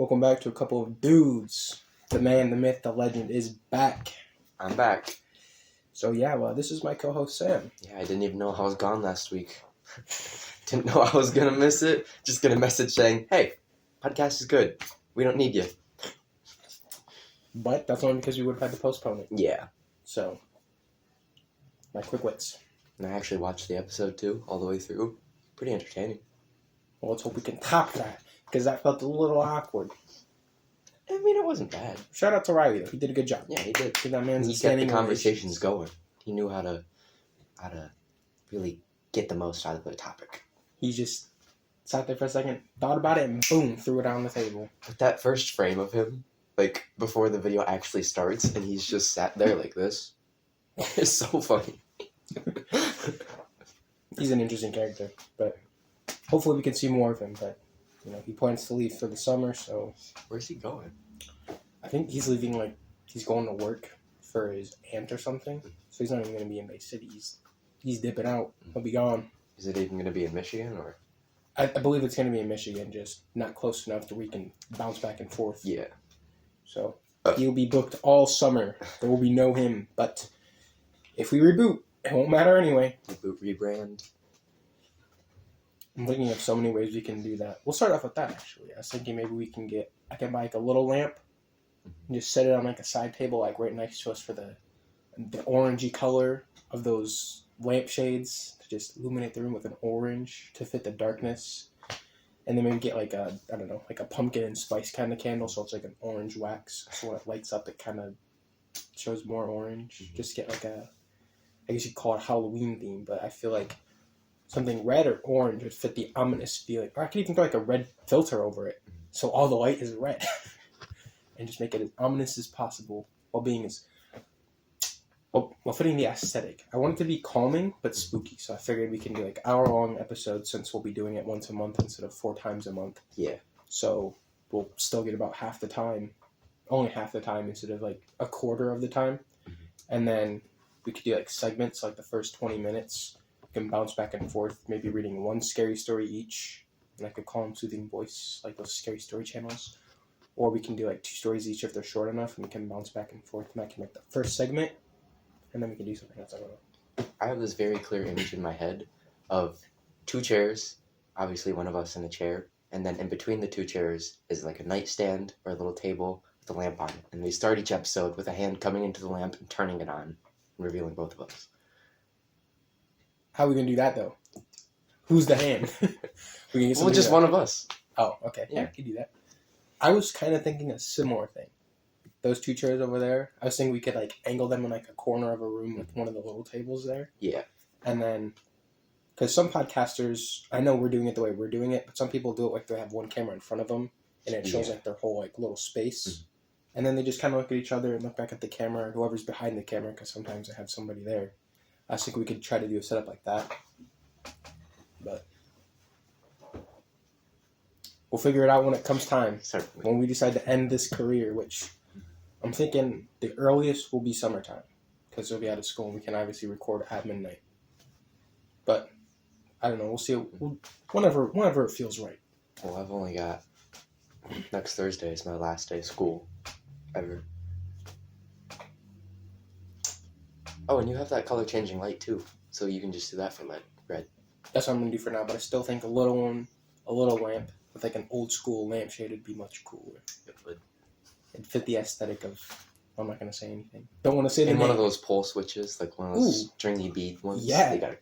Welcome back to a couple of dudes. The man, the myth, the legend is back. I'm back. So this is my co-host Sam. Yeah, I didn't even know I was gone last week. Didn't know I was gonna miss it. Just get a message saying, "Hey, podcast is good. We don't need you." But that's only because we would have had to postpone it. Yeah. So, my quick wits. And I actually watched the episode too, all the way through. Pretty entertaining. Well, let's hope we can top that, because that felt a little awkward. I mean, it wasn't bad. Shout out to Riley, though. He did a good job. Yeah, he did. That man's he kept the conversations going. He knew how to really get the most out of the topic. He just sat there for a second, thought about it, and boom, threw it on the table. But that first frame of him, like, before the video actually starts, and he's just sat there like this, it's so funny. He's an interesting character, but hopefully we can see more of him, but, he plans to leave for the summer, so... Where's he going? I think he's leaving, he's going to work for his aunt or something, so he's not even going to be in Bay City. He's dipping out. He'll be gone. Is it even going to be in Michigan, or...? I believe it's going to be in Michigan, just not close enough that we can bounce back and forth. Yeah. So, he'll be booked all summer. There will be no him, but if we reboot, it won't matter anyway. Reboot, rebrand. I'm thinking of so many ways we can do that. We'll start off with that, actually. I was thinking maybe I can buy a little lamp and just set it on a side table, right next to us for the orangey color of those lamp shades to just illuminate the room with an orange to fit the darkness. And then maybe get a pumpkin and spice kind of candle, so it's like an orange wax. So when it lights up, it kind of shows more orange. Mm-hmm. Just get I guess you'd call it Halloween theme, but I feel like something red or orange would fit the ominous feeling. Or I could even throw a red filter over it, so all the light is red. And just make it as ominous as possible while being while fitting the aesthetic. I want it to be calming but spooky, so I figured we can do hour-long episodes since we'll be doing it once a month instead of 4 times a month. Yeah. So we'll still get about half the time, only half the time instead of a quarter of the time. Mm-hmm. And then we could do segments, the first 20 minutes. We can bounce back and forth, maybe reading one scary story each, and I could call them Soothing Voice, those scary story channels. Or we can do 2 stories each if they're short enough, and we can bounce back and forth, and I can make the first segment, and then we can do something else. I don't know. I have this very clear image in my head of 2 chairs, obviously one of us in a chair, and then in between the 2 chairs is a nightstand or a little table with a lamp on it. And we start each episode with a hand coming into the lamp and turning it on, and revealing both of us. How are we going to do that, though? Who's the hand? Just one of us. Oh, okay. Yeah, we can do that. I was kind of thinking a similar thing. Those 2 chairs over there, I was thinking we could angle them in a corner of a room with one of the little tables there. Yeah. And then, because some podcasters, I know we're doing it the way we're doing it, but some people do it they have one camera in front of them, and it shows their whole little space. Mm-hmm. And then they just kind of look at each other and look back at the camera, whoever's behind the camera, because sometimes they have somebody there. I think we could try to do a setup like that. But we'll figure it out when it comes time. Certainly. When we decide to end this career, which I'm thinking the earliest will be summertime, because we'll be out of school and we can obviously record at midnight. But I don't know. We'll see. Whenever it feels right. Well, I've only got next Thursday is my last day of school ever. Oh, and you have that color changing light too, so you can just do that for red. That's what I'm gonna do for now. But I still think a little lamp with an old school lampshade would be much cooler. It would. It'd fit the aesthetic of. I'm not gonna say anything. Don't want to say the name. One of those pole switches, one of those stringy bead ones. Yeah. They gotta...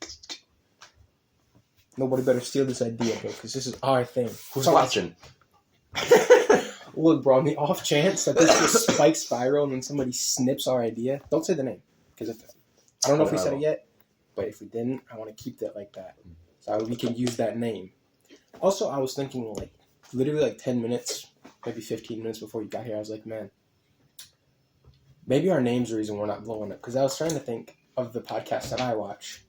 Nobody better steal this idea, bro, because this is our thing. Who's watching? Look, bro, on the off chance that this just spikes viral and then somebody snips our idea, don't say the name, because I don't know if we said it yet, but if we didn't, I want to keep that like that, so we can use that name. Also, I was thinking literally 10 minutes, maybe 15 minutes before you got here, I was like, man, maybe our name's the reason we're not blowing up, because I was trying to think of the podcast that I watch.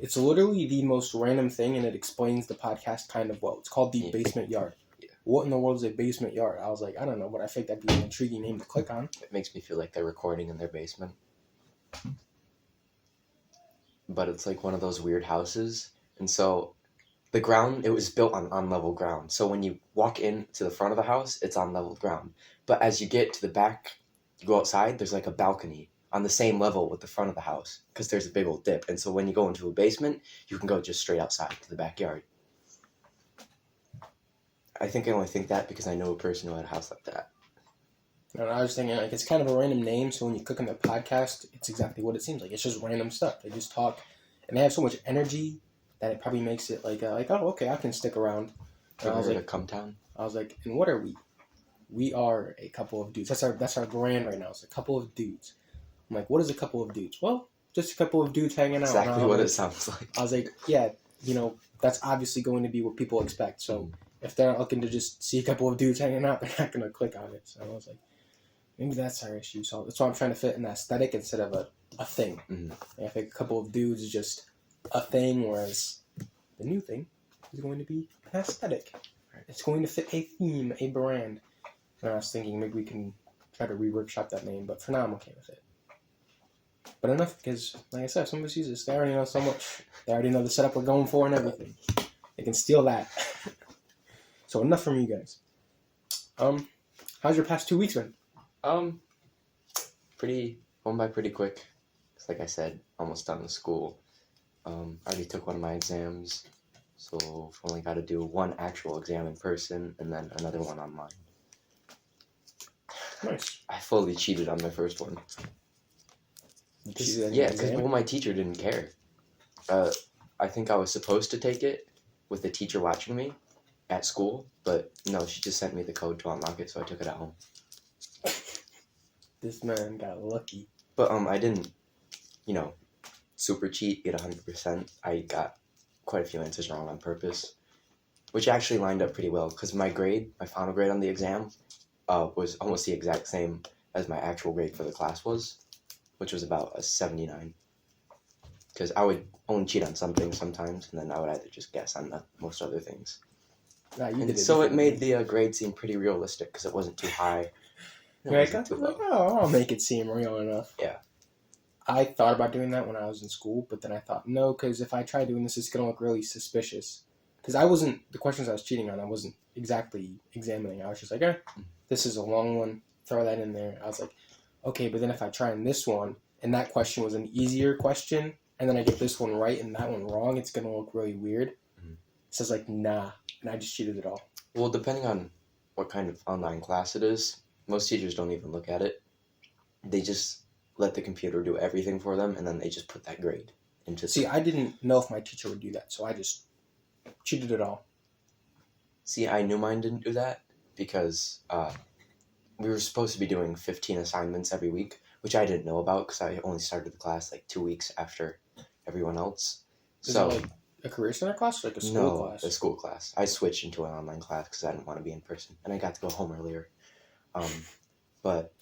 It's literally the most random thing, and it explains the podcast kind of well. It's called The Basement Yard. Yeah. What in the world is a basement yard? I was like, I don't know, but I think that'd be an intriguing name to click on. It makes me feel like they're recording in their basement. But it's one of those weird houses, and so the ground, it was built on level ground. So when you walk into the front of the house, it's on level ground. But as you get to the back, you go outside, there's like a balcony on the same level with the front of the house because there's a big old dip. And so when you go into a basement, you can go just straight outside to the backyard. I think I only think that because I know a person who had a house like that. And I was thinking, like, it's kind of a random name, so when you click on the podcast, it's exactly what it seems like. It's just random stuff. They just talk, and they have so much energy that it probably makes it like oh, okay, I can stick around. And I was like, Come Town. I was like, and what are we? We are a couple of dudes. That's our brand right now. It's a couple of dudes. I'm like, what is a couple of dudes? Well, just a couple of dudes hanging out. Exactly what it sounds like. I was like, yeah, that's obviously going to be what people expect. So if they're not looking to just see a couple of dudes hanging out, they're not going to click on it. So I was like, maybe that's our issue. So that's why I'm trying to fit an aesthetic instead of a thing. Mm-hmm. I think a couple of dudes is just a thing, whereas the new thing is going to be an aesthetic. It's going to fit a theme, a brand. And I was thinking maybe we can try to reworkshop that name, but for now I'm okay with it. But enough, because like I said, if somebody sees this, they already know so much. They already know the setup we're going for and everything. They can steal that. So enough from you guys. How's your past 2 weeks been? Going by pretty quick. It's like I said, almost done with school. I already took one of my exams, so I've only got to do one actual exam in person and then another one online. Nice. I fully cheated on my first one. Because my teacher didn't care. I think I was supposed to take it with the teacher watching me at school, but no, she just sent me the code to unlock it, so I took it at home. This man got lucky. But I didn't, super cheat, get 100%. I got quite a few answers wrong on purpose, which actually lined up pretty well, because my final grade on the exam, was almost the exact same as my actual grade for the class was, which was about a 79. Because I would only cheat on some things sometimes, and then I would either just guess on most other things. So it made the grade seem pretty realistic, because it wasn't too high. I'll make it seem real enough. Yeah. I thought about doing that when I was in school, but then I thought, no, because if I try doing this, it's going to look really suspicious. Because the questions I was cheating on, I wasn't exactly examining. I was just like, this is a long one, throw that in there. I was like, okay, but then if I try on this one, and that question was an easier question, and then I get this one right and that one wrong, it's going to look really weird. Mm-hmm. So I was like, nah, and I just cheated it all. Well, depending on what kind of online class it is, most teachers don't even look at it. They just let the computer do everything for them, and then they just put that grade into. See, I didn't know if my teacher would do that, so I just cheated it all. See, I knew mine didn't do that because we were supposed to be doing 15 assignments every week, which I didn't know about because I only started the class like 2 weeks after everyone else. Is it like a career center class or like a school class? No, a school class. I switched into an online class because I didn't want to be in person, and I got to go home earlier. But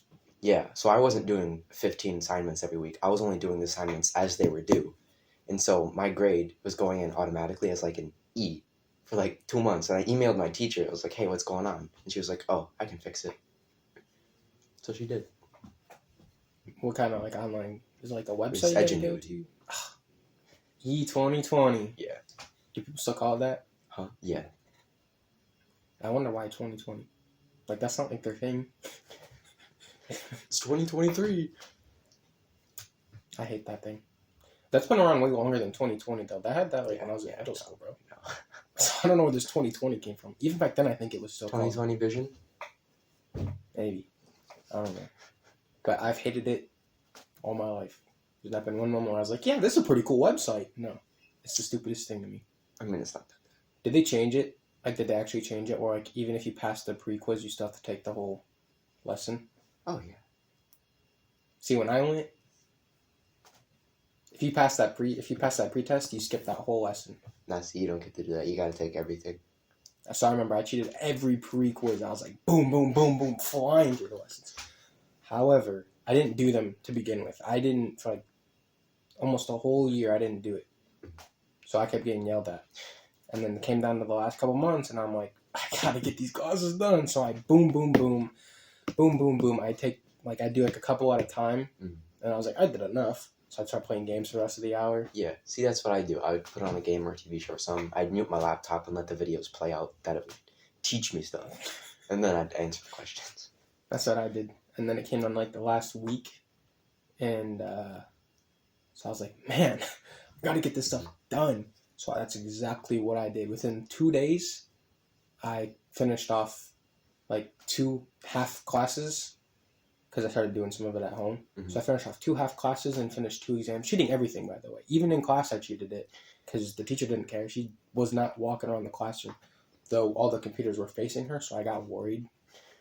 yeah, so I wasn't doing 15 assignments every week. I was only doing the assignments as they were due. And so my grade was going in automatically as like an E for like 2 months. And I emailed my teacher. I was like, hey, what's going on? And she was like, oh, I can fix it. So she did. What kind of like online? Is it like a website you can go to? E2020. Yeah. Do people still call it that? Huh? Yeah. I wonder why 2020. Like, that's not like their thing. It's 2023. I hate that thing. That's been around way longer than 2020, though. I had that when I was in middle school, bro. No. So I don't know where this 2020 came from. Even back then, I think it was still 2020 vision? Maybe. I don't know. But I've hated it all my life. There's not been one moment where I was like, yeah, this is a pretty cool website. No. It's the stupidest thing to me. I mean, it's not that bad. Did they change it? Like, did they actually change it? Or, like, even if you pass the pre-quiz, you still have to take the whole lesson? Oh, yeah. See, when I went, if you pass that pre-test, you skip that whole lesson. No, see, you don't get to do that. You gotta take everything. So I remember I cheated every pre-quiz. I was like, boom, boom, boom, boom, flying through the lessons. However, I didn't do them to begin with. I didn't, for like almost a whole year, I didn't do it. So I kept getting yelled at. And then it came down to the last couple months, and I'm like, I gotta get these classes done. So I boom, boom, boom, boom, boom, boom. I do like a couple at a time, and I was like, I did enough. So I'd start playing games for the rest of the hour. Yeah, see, that's what I do. I would put on a game or a TV show or something. I'd mute my laptop and let the videos play out. That it would teach me stuff. And then I'd answer the questions. That's what I did. And then it came on like the last week. And so I was like, man, I got to get this stuff done. So that's exactly what I did. Within 2 days, I finished off like 2 half classes. Because I started doing some of it at home. Mm-hmm. So I finished off 2 half classes and finished 2 exams. Cheating everything, by the way. Even in class, I cheated it. Because the teacher didn't care. She was not walking around the classroom. Though all the computers were facing her, so I got worried.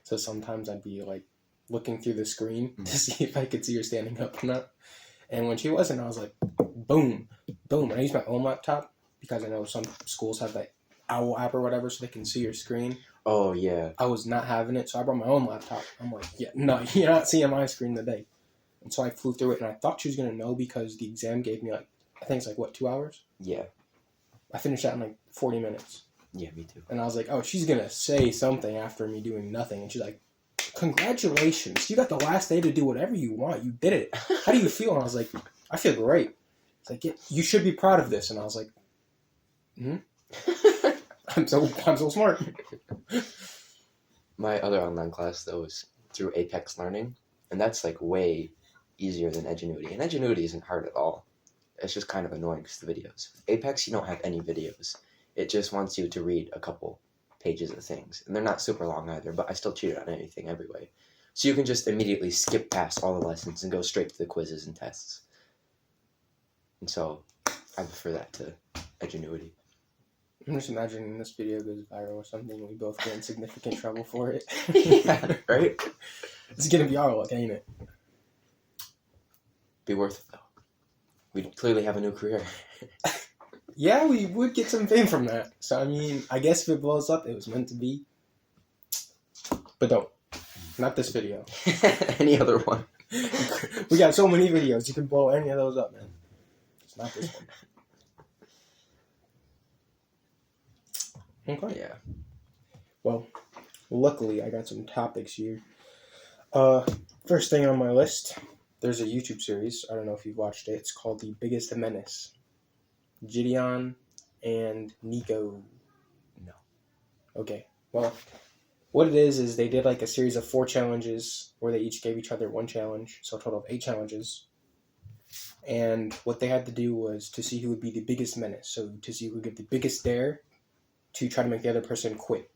So sometimes I'd be like looking through the screen to see if I could see her standing up or not. And when she wasn't, I was like, boom, boom. And I used my own laptop because I know some schools have that Owl app or whatever so they can see your screen. Oh, yeah. I was not having it, so I brought my own laptop. I'm like, yeah, no, you're not seeing my screen today. And so I flew through it, and I thought she was going to know because the exam gave me, like, I think it's like, what, 2 hours? Yeah. I finished that in, like, 40 minutes. Yeah, me too. And I was like, oh, she's going to say something after me doing nothing. And she's like, congratulations. You got the last day to do whatever you want. You did it. How do you feel? And I was like, I feel great. It's like, yeah, you should be proud of this. And I was like, I'm so smart. My other online class, though, was through Apex Learning, and that's, like, way easier than Edgenuity. And Edgenuity isn't hard at all. It's just kind of annoying because the videos. With Apex, you don't have any videos. It just wants you to read a couple pages of things. And they're not super long either, but I still cheated on anything every way. So you can just immediately skip past all the lessons and go straight to the quizzes and tests. And so I prefer that to Edgenuity. I'm just imagining this video goes viral or something and we both get in significant trouble for it. Yeah, right? It's gonna be our luck, ain't it? Be worth it, though. We'd clearly have a new career. Yeah, we would get some fame from that. So, I mean, I guess if it blows up, it was meant to be. But don't. Not this video. Any other one. We got so many videos. You can blow any of those up, man. It's not this one. Okay. Yeah. Well, luckily, I got some topics here. First thing on my list, there's a YouTube series. I don't know if you've watched it. It's called The Biggest Menace. Gideon and Nico. No. Okay. Well, what it is they did like a series of 4 challenges where they each gave each other 1 challenge. So a total of 8 challenges. And what they had to do was to see who would be the biggest menace. So to see who would give the biggest dare to try to make the other person quit.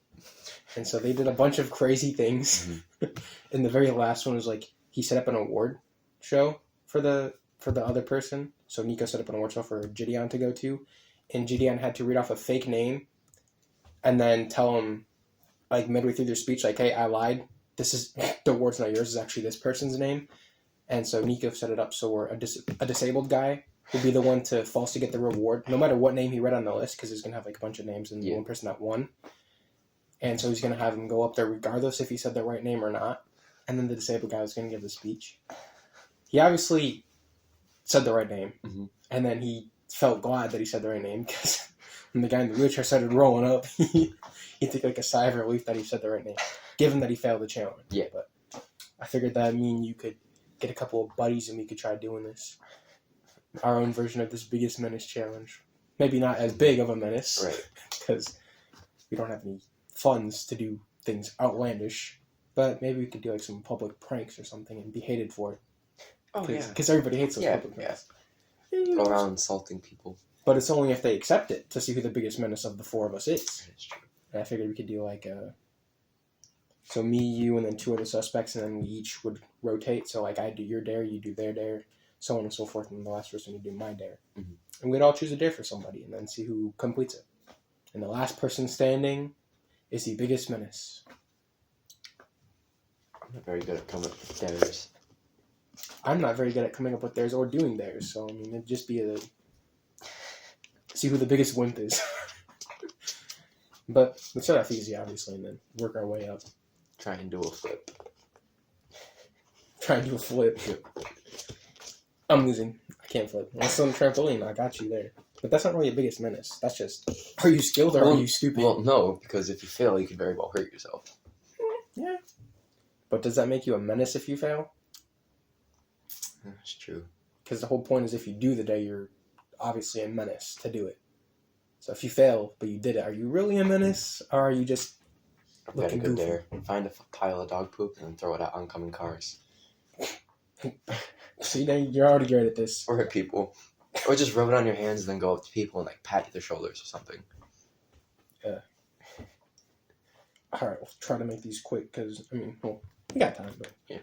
And so they did a bunch of crazy things. Mm-hmm. And the very last one was like, he set up an award show for the other person. So Nico set up an award show for Gideon to go to. And Gideon had to read off a fake name and then tell him, like, midway through their speech, like, hey, I lied. This is, the award's not yours. It's actually this person's name. And so Nico set it up so where a disabled guy would be the one to falsely get the reward, no matter what name he read on the list, because he's going to have, like, a bunch of names and the one person that won. And so he's going to have him go up there regardless if he said the right name or not. And then the disabled guy was going to give the speech. He obviously said the right name. Mm-hmm. And then he felt glad that he said the right name because when the guy in the wheelchair started rolling up, he took like a sigh of relief that he said the right name, given that he failed the challenge. Yeah. But I figured that me and you could get a couple of buddies and we could try doing this. Our own version of this Biggest Menace challenge. Maybe not as big of a menace. Right. Because we don't have any funds to do things outlandish. But maybe we could do like some public pranks or something and be hated for it. Oh, yeah. Because everybody hates those public pranks. Yeah. Go around insulting people. But it's only if they accept it to see who the biggest menace of the 4 of us is. That's true. And I figured we could do like so me, you, and then 2 other suspects, and then we each would rotate. So like I do your dare, you do their dare, so on and so forth, and the last person would do my dare. Mm-hmm. And we'd all choose a dare for somebody and then see who completes it. And the last person standing is the biggest menace. I'm not very good at coming up with dares. I'm not very good at coming up with theirs or doing theirs, so I mean it'd just be a see who the biggest wimp is. But let's start off easy, obviously, and then work our way up. Try and do a flip. Try and do a flip. I'm losing. I can't flip. Unless on the trampoline, I got you there. But that's not really a biggest menace. That's just, are you skilled or are you stupid? Well, no, because if you fail, you could very well hurt yourself. Yeah. But does that make you a menace if you fail? That's true. because the whole point is if you do the day, you're obviously a menace to do it. So if you fail, but you did it, are you really a menace, or are you just looking Gotta go goofy? there, find a pile of dog poop, and then throw it at oncoming cars. See, now you're already great at this. Or at people. Or just rub it on your hands and then go up to people and like pat their shoulders or something. Yeah. All right, we'll try to make these quick because, I mean, well, we got time, but yeah,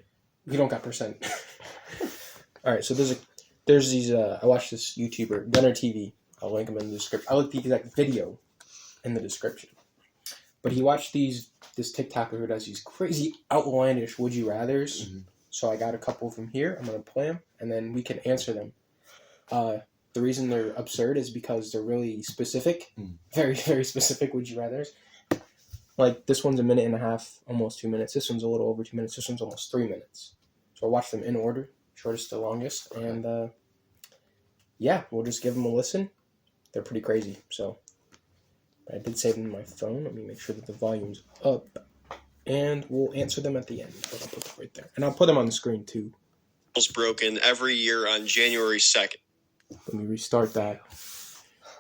we don't got percent. All right, so there's these, I watched this YouTuber, Gunner TV. I'll link him in the description. I'll link the exact video in the description. But he watched this TikToker who does these crazy, outlandish would you rathers. Mm-hmm. So I got a couple of them here. I'm going to play them, and then we can answer them. The reason they're absurd is because they're really specific. Very, very specific would you rathers. Like, this one's a minute and a half, almost 2 minutes. This one's a little over 2 minutes. This one's almost 3 minutes. So I'll watch them in order, shortest to longest. Okay. And, yeah, we'll just give them a listen. They're pretty crazy, so I did save them on my phone. Let me make sure that the volume's up. And we'll answer them at the end. I'll put them right there. And I'll put them on the screen, too. Broken every year on January 2nd. Let me restart that.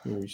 Real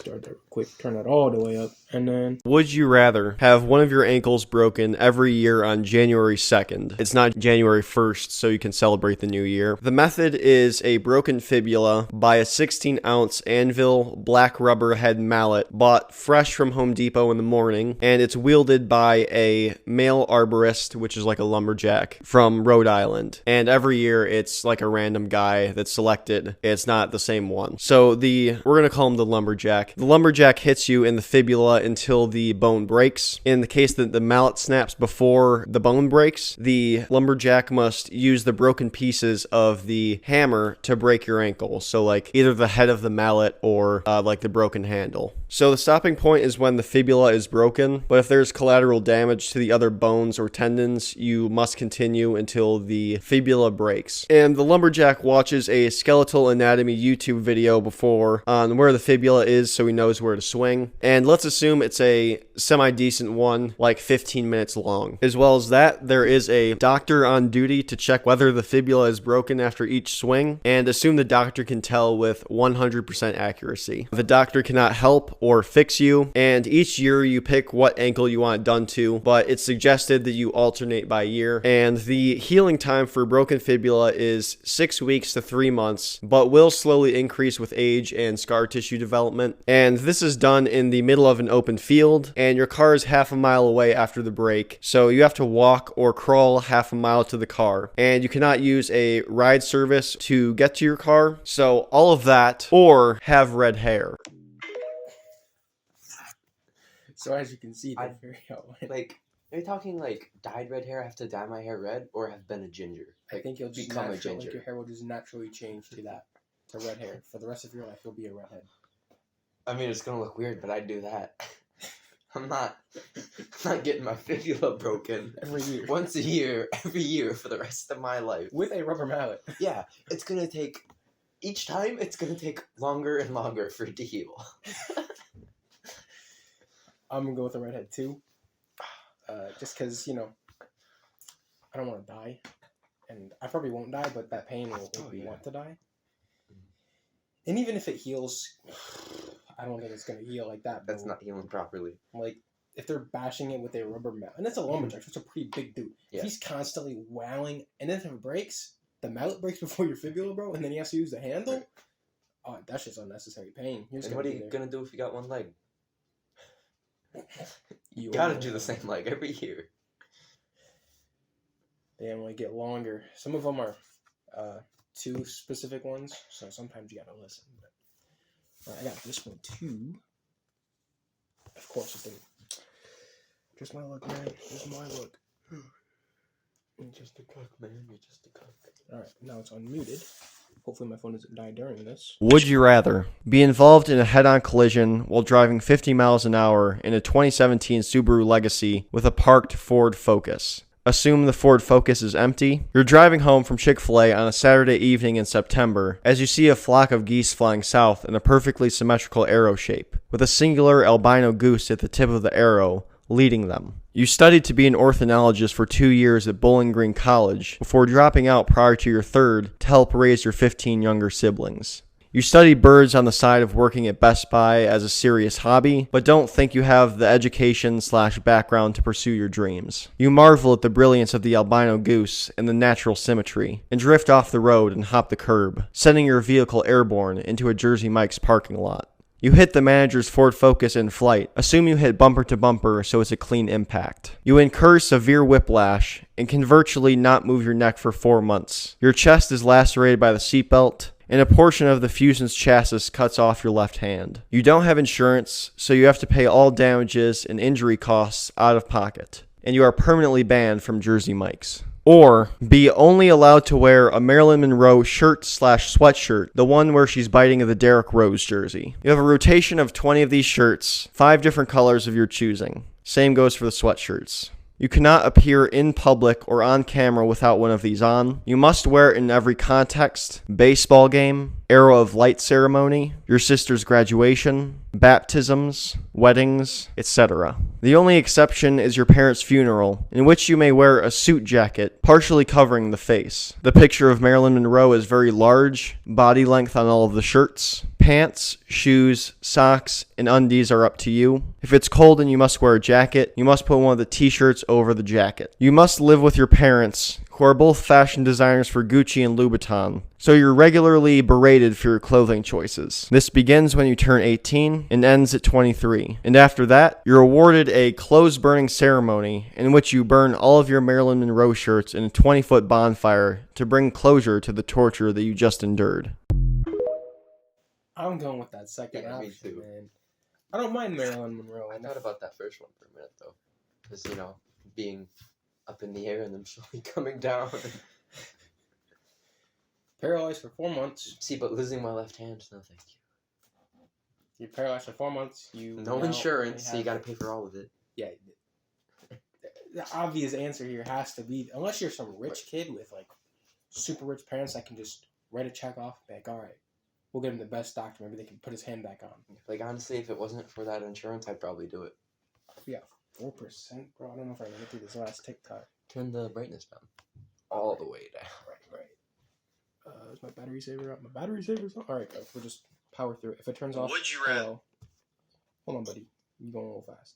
quick. Turn that all the way up. And then... Would you rather have one of your ankles broken every year on January 2nd? It's not January 1st, so you can celebrate the new year. The method is a broken fibula by a 16-ounce anvil black rubber head mallet bought fresh from Home Depot in the morning, and it's wielded by a male arborist, which is like a lumberjack, from Rhode Island. And every year, it's like a random guy that's selected. It's not the same one. So we're going to call him the lumberjack. The lumberjack hits you in the fibula until the bone breaks. In the case that the mallet snaps before the bone breaks, the lumberjack must use the broken pieces of the hammer to break your ankle. So like either the head of the mallet or like the broken handle. So the stopping point is when the fibula is broken, but if there's collateral damage to the other bones or tendons, you must continue until the fibula breaks. And the lumberjack watches a skeletal anatomy YouTube video before on where the fibula is so he knows where to swing. And let's assume it's a semi-decent one, like 15 minutes long. As well as that, there is a doctor on duty to check whether the fibula is broken after each swing, and assume the doctor can tell with 100% accuracy. The doctor cannot help or fix you, and each year you pick what ankle you want it done to, but it's suggested that you alternate by year. And the healing time for broken fibula is 6 weeks to 3 months, but will slowly increase with age and scar tissue development. And this is done in the middle of an open field, and your car is half a mile away after the break, so you have to walk or crawl half a mile to the car, and you cannot use a ride service to get to your car. So all of that, or have red hair. So as you can see, they're very outlandish. Like, are you talking like dyed red hair? I have to dye my hair red, or have been a ginger? I think you'll just become a ginger. Like your hair will just naturally change to red hair. For the rest of your life, you'll be a redhead. I mean, it's gonna look weird, but I'd do that. I'm not getting my fibula broken every year. Once a year, every year for the rest of my life. With a rubber mallet. Yeah, it's gonna take, each time it's gonna take longer and longer for it to heal. I'm gonna go with a redhead too. Just because, I don't want to die. And I probably won't die, but that pain will make me want to die. And even if it heals, I don't think it's going to heal like that. That's not healing properly. Like, if they're bashing it with a rubber mallet, and that's a lumberjack, so it's a pretty big dude. Yeah. If he's constantly wowing, and then if it breaks, the mallet breaks before your fibula, bro, and then he has to use the handle, that's just unnecessary pain. And what are you going to do if you got one leg? You gotta do the same leg every year. They only get longer. Some of them are two specific ones, so sometimes you gotta listen. But, I got this one too. Of course, it's just my look, man. Just my look. You're just a cook, man. You're just a cook. Alright, now it's unmuted. Hopefully my phone doesn't die during this. Would you rather be involved in a head-on collision while driving 50 miles an hour in a 2017 Subaru Legacy with a parked Ford Focus? Assume the Ford Focus is empty. You're driving home from Chick-fil-A on a Saturday evening in September as you see a flock of geese flying south in a perfectly symmetrical arrow shape, with a singular albino goose at the tip of the arrow leading them. You studied to be an ornithologist for 2 years at Bowling Green College before dropping out prior to your third to help raise your 15 younger siblings. You studied birds on the side of working at Best Buy as a serious hobby, but don't think you have the education/background to pursue your dreams. You marvel at the brilliance of the albino goose and the natural symmetry, and drift off the road and hop the curb, sending your vehicle airborne into a Jersey Mike's parking lot. You hit the manager's Ford Focus in flight, assume you hit bumper to bumper so it's a clean impact. You incur severe whiplash and can virtually not move your neck for 4 months. Your chest is lacerated by the seatbelt, and a portion of the Fusion's chassis cuts off your left hand. You don't have insurance, so you have to pay all damages and injury costs out of pocket, and you are permanently banned from Jersey Mike's. Or be only allowed to wear a Marilyn Monroe shirt/sweatshirt, the one where she's biting the Derrick Rose jersey. You have a rotation of 20 of these shirts, 5 different colors of your choosing. Same goes for the sweatshirts. You cannot appear in public or on camera without one of these on. You must wear it in every context: baseball game, arrow of light ceremony, your sister's graduation, baptisms, weddings, etc. The only exception is your parents' funeral, in which you may wear a suit jacket, partially covering the face. The picture of Marilyn Monroe is very large, body length on all of the shirts. Pants, shoes, socks, and undies are up to you. If it's cold and you must wear a jacket, you must put one of the t-shirts over the jacket. You must live with your parents, who are both fashion designers for Gucci and Louboutin, so you're regularly berated for your clothing choices. This begins when you turn 18 and ends at 23. And after that, you're awarded a clothes-burning ceremony in which you burn all of your Marilyn Monroe shirts in a 20-foot bonfire to bring closure to the torture that you just endured. I'm going with that second Yeah, me option, too. man. I don't mind Marilyn Monroe. I thought about that first one for a minute, though. Because, being up in the air and then slowly coming down. Paralyzed for 4 months. See, but losing my left hand, no thank you. You're paralyzed for 4 months. You No now insurance, only so you have- gotta pay for all of it. Yeah. The obvious answer here has to be, unless you're some rich kid with like super rich parents that can just write a check off and be like, all right, we'll give him the best doctor. Maybe they can put his hand back on. Like, honestly, if it wasn't for that insurance, I'd probably do it. Yeah, 4%, bro. I don't know if I can get through this last TikTok. Turn the brightness down. All the way down. Right. Is my battery saver up? My battery saver's up? All right, we'll just power through it. If it turns off, Would you rather? hello. Hold on, buddy. You're going a little fast.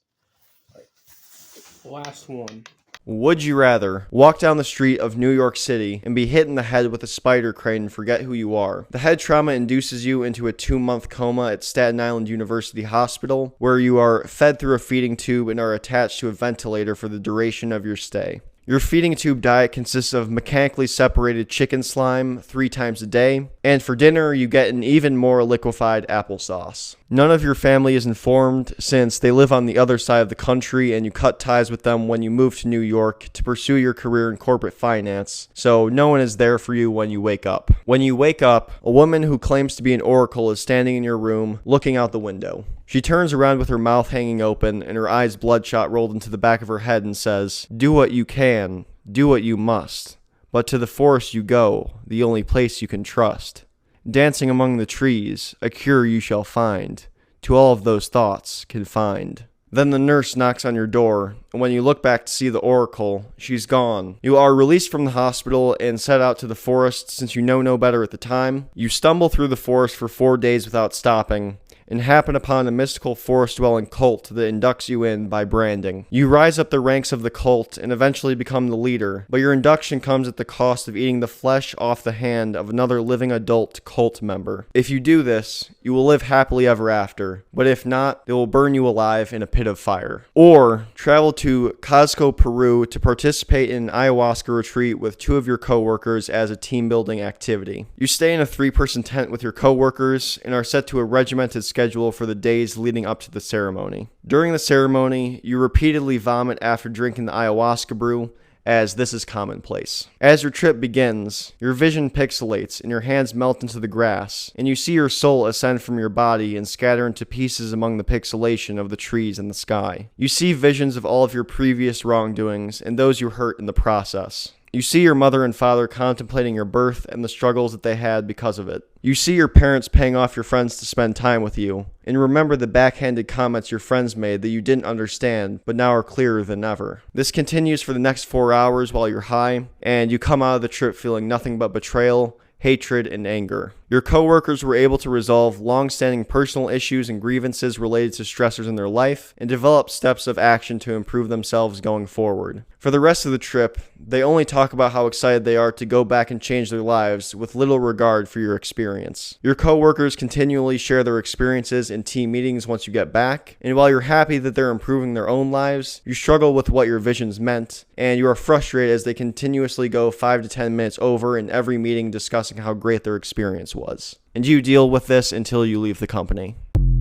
All right. Last one. Would you rather walk down the street of New York City and be hit in the head with a spider crane and forget who you are? The head trauma induces you into a 2-month coma at Staten Island University Hospital, where you are fed through a feeding tube and are attached to a ventilator for the duration of your stay. Your feeding tube diet consists of mechanically separated chicken slime 3 times a day, and for dinner you get an even more liquefied applesauce. None of your family is informed since they live on the other side of the country and you cut ties with them when you move to New York to pursue your career in corporate finance, so no one is there for you when you wake up. When you wake up, a woman who claims to be an oracle is standing in your room looking out the window. She turns around with her mouth hanging open and her eyes bloodshot rolled into the back of her head and says, "Do what you can, do what you must, but to the forest you go, the only place you can trust. Dancing among the trees, a cure you shall find, to all of those thoughts confined." Then the nurse knocks on your door, and when you look back to see the oracle, she's gone. You are released from the hospital and set out to the forest since you know no better at the time. You stumble through the forest for 4 days without stopping, and happen upon a mystical forest-dwelling cult that inducts you in by branding. You rise up the ranks of the cult and eventually become the leader, but your induction comes at the cost of eating the flesh off the hand of another living adult cult member. If you do this, you will live happily ever after, but if not, they will burn you alive in a pit of fire. Or travel to Cuzco, Peru to participate in an ayahuasca retreat with 2 of your coworkers as a team-building activity. You stay in a 3-person tent with your coworkers and are set to a regimented schedule for the days leading up to the ceremony. During the ceremony, you repeatedly vomit after drinking the ayahuasca brew, as this is commonplace. As your trip begins, your vision pixelates and your hands melt into the grass, and you see your soul ascend from your body and scatter into pieces among the pixelation of the trees and the sky. You see visions of all of your previous wrongdoings and those you hurt in the process. You see your mother and father contemplating your birth and the struggles that they had because of it. You see your parents paying off your friends to spend time with you, and you remember the backhanded comments your friends made that you didn't understand, but now are clearer than ever. This continues for the next 4 hours while you're high, and you come out of the trip feeling nothing but betrayal, hatred, and anger. Your coworkers were able to resolve long-standing personal issues and grievances related to stressors in their life and develop steps of action to improve themselves going forward. For the rest of the trip, they only talk about how excited they are to go back and change their lives with little regard for your experience. Your coworkers continually share their experiences in team meetings once you get back, and while you're happy that they're improving their own lives, you struggle with what your visions meant, and you are frustrated as they continuously go 5 to 10 minutes over in every meeting discussing how great their experience was. And you deal with this until you leave the company.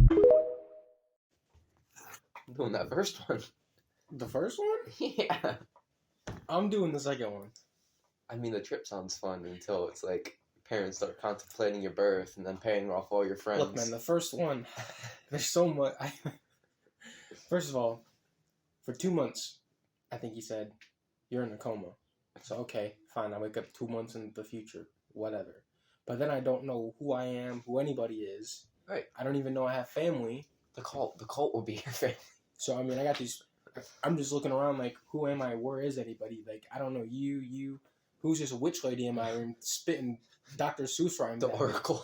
I'm doing that first one. The first one? Yeah. I'm doing the second one. I mean, the trip sounds fun until it's like parents start contemplating your birth and then paying off all your friends. Look, man, the first one, there's so much. First of all, for 2 months, I think he said, you're in a coma. So, okay, fine, I wake up 2 months in the future, whatever. But then I don't know who I am, who anybody is. Right. I don't even know I have family. The cult will be your family. So, I mean, I got these, I'm just looking around like, who am I? Where is anybody? Like, I don't know, you. Who's this witch lady in my room spitting Dr. Seuss rhymes? The Oracle.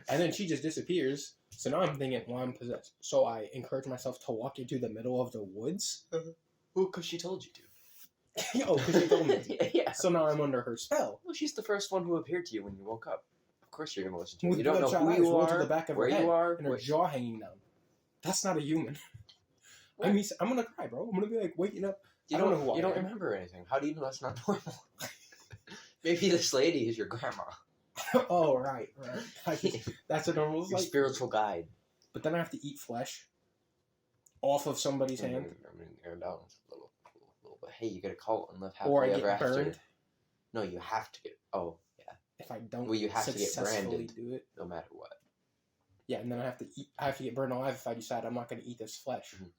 And then she just disappears. So now I'm thinking, well, I'm possessed. So I encourage myself to walk into the middle of the woods. Well, because she told you to. Oh, because she told me to. Yeah. So now I'm under her spell. Well, she's the first one who appeared to you when you woke up. Of course you're going to listen to her. With You don't know bloodshot who eyes you rolled to are, the back of where her head, you are. and her what- jaw hanging down. That's not a human. What? I mean, I'm gonna cry, bro. I'm gonna be like waking up. You I don't don't know who I You don't am. remember anything. How do you know that's not normal? Maybe this lady is your grandma. Oh, right. That's a normal Your life. spiritual guide. But then I have to eat flesh off of somebody's hand, I'm gonna go down a little bit. Hey, you get a cult and live or I happily ever get after. burned No, you have to get. Oh, yeah. if I don't Well, you have to get successfully branded. do it. No matter what. Yeah, and then I have to eat. I have to get burned alive if I decide I'm not going to eat this flesh. Mhm.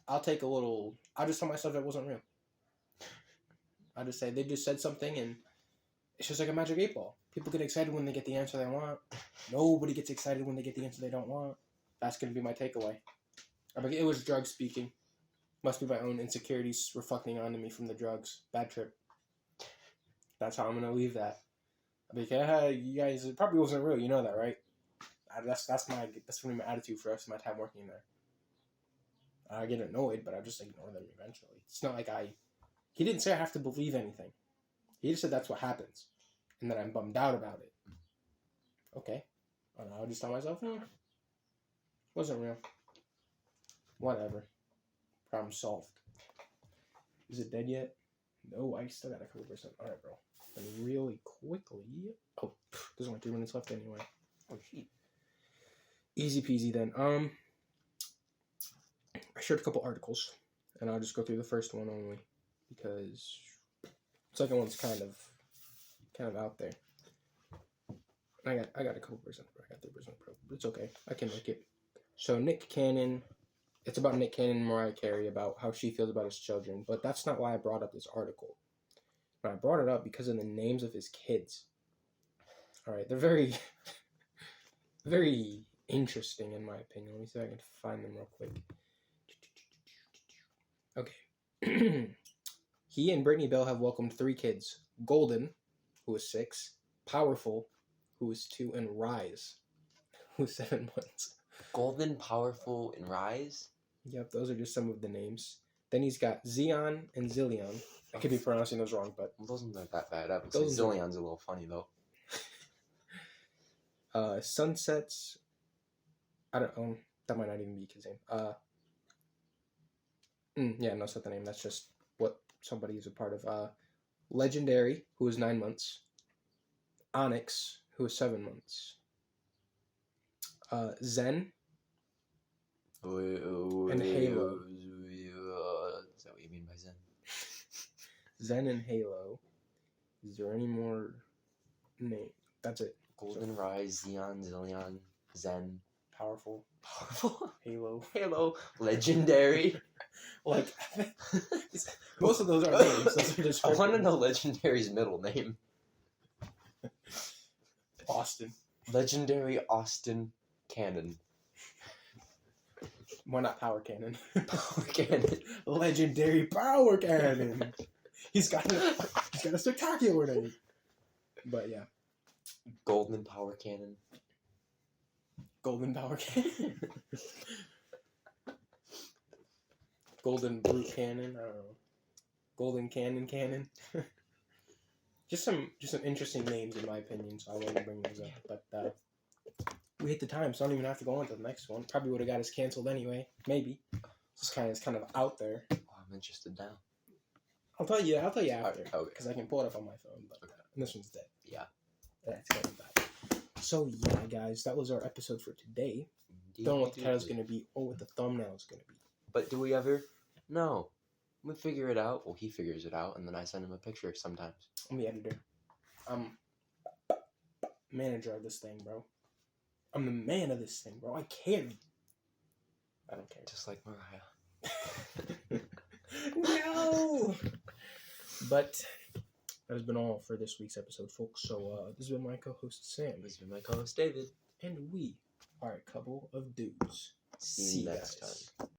I'll take a little. I'll just tell myself it wasn't real. I'll just say they just said something, and it's just like a magic 8-ball. People get excited when they get the answer they want. Nobody gets excited when they get the answer they don't want. That's going to be my takeaway. I'm like, it was drugs speaking. Must be my own insecurities reflecting onto me from the drugs. Bad trip. That's how I'm going to leave that. Because you guys, it probably wasn't real. You know that, right? That's going to be my attitude for the rest of my time working there. I get annoyed, but I just ignore them eventually. It's not like he didn't say I have to believe anything. He just said that's what happens. And then I'm bummed out about it. Okay. And I'll just tell myself, wasn't real. Whatever. Problem solved. Is it dead yet? No, I still got a couple %. Alright, bro. And really quickly. Oh, there's only 3 minutes left anyway. Oh, shit. Easy peasy then. I shared a couple articles, and I'll just go through the first one only because the second one's kind of out there. I got a couple %. I got 3%. It's okay. I can make it. So Nick Cannon. It's about Nick Cannon and Mariah Carey about how she feels about his children, but that's not why I brought up this article. But I brought it up because of the names of his kids. All right, they're very, very interesting in my opinion. Let me see if I can find them real quick. Okay. He and Brittany Bell have welcomed 3 kids. Golden, who is 6, Powerful, who is 2, and Rise, who is 7 months. Golden, Powerful, and Rise? Yep, those are just some of the names. Then he's got Zion and Zillion. I could be pronouncing those wrong, but... Well, those ones aren't that bad. I would say Zillion's a little funny, though. Sunsets... I don't know. That might not even be his name. Yeah, no, that's not the name. That's just what somebody is a part of. Legendary, who is 9 months. Onyx, who is 7 months. Zen. And Halo. Is that what you mean by Zen? Zen and Halo. Is there any more name? That's it. Golden, Rise, Xeon, Zillion, Zen, powerful. Powerful. Halo. Halo. Legendary. Like, most of those are names. Those are just I want to know Legendary's middle name. Austin. Legendary Austin Cannon. Why not Power Cannon? Power Cannon. Legendary Power Cannon. He's got a spectacular name. But yeah. Golden Power Cannon. Golden Power Cannon. Golden Brute Cannon. I don't know. Golden Cannon. just some interesting names in my opinion. So I wanted to bring those up. But we hit the time, so I don't even have to go on to the next one. Probably would have got us canceled anyway. Maybe. It's kind of out there. Oh, I'm interested now. I'll tell you after. Okay. Because I can pull it up on my phone. But and this one's dead. Yeah. That's coming back. So yeah, guys, that was our episode for today. Don't know what the title's going to be or what the thumbnail is going to be. But do we ever? No. We figure it out. Well, he figures it out, and then I send him a picture sometimes. I'm the editor. I'm manager of this thing, bro. I'm the man of this thing, bro. I care. I don't care. Just like Mariah. No! But that has been all for this week's episode, folks. So this has been my co-host, Sam. This has been my co-host, David. And we are a couple of dudes. See you next time.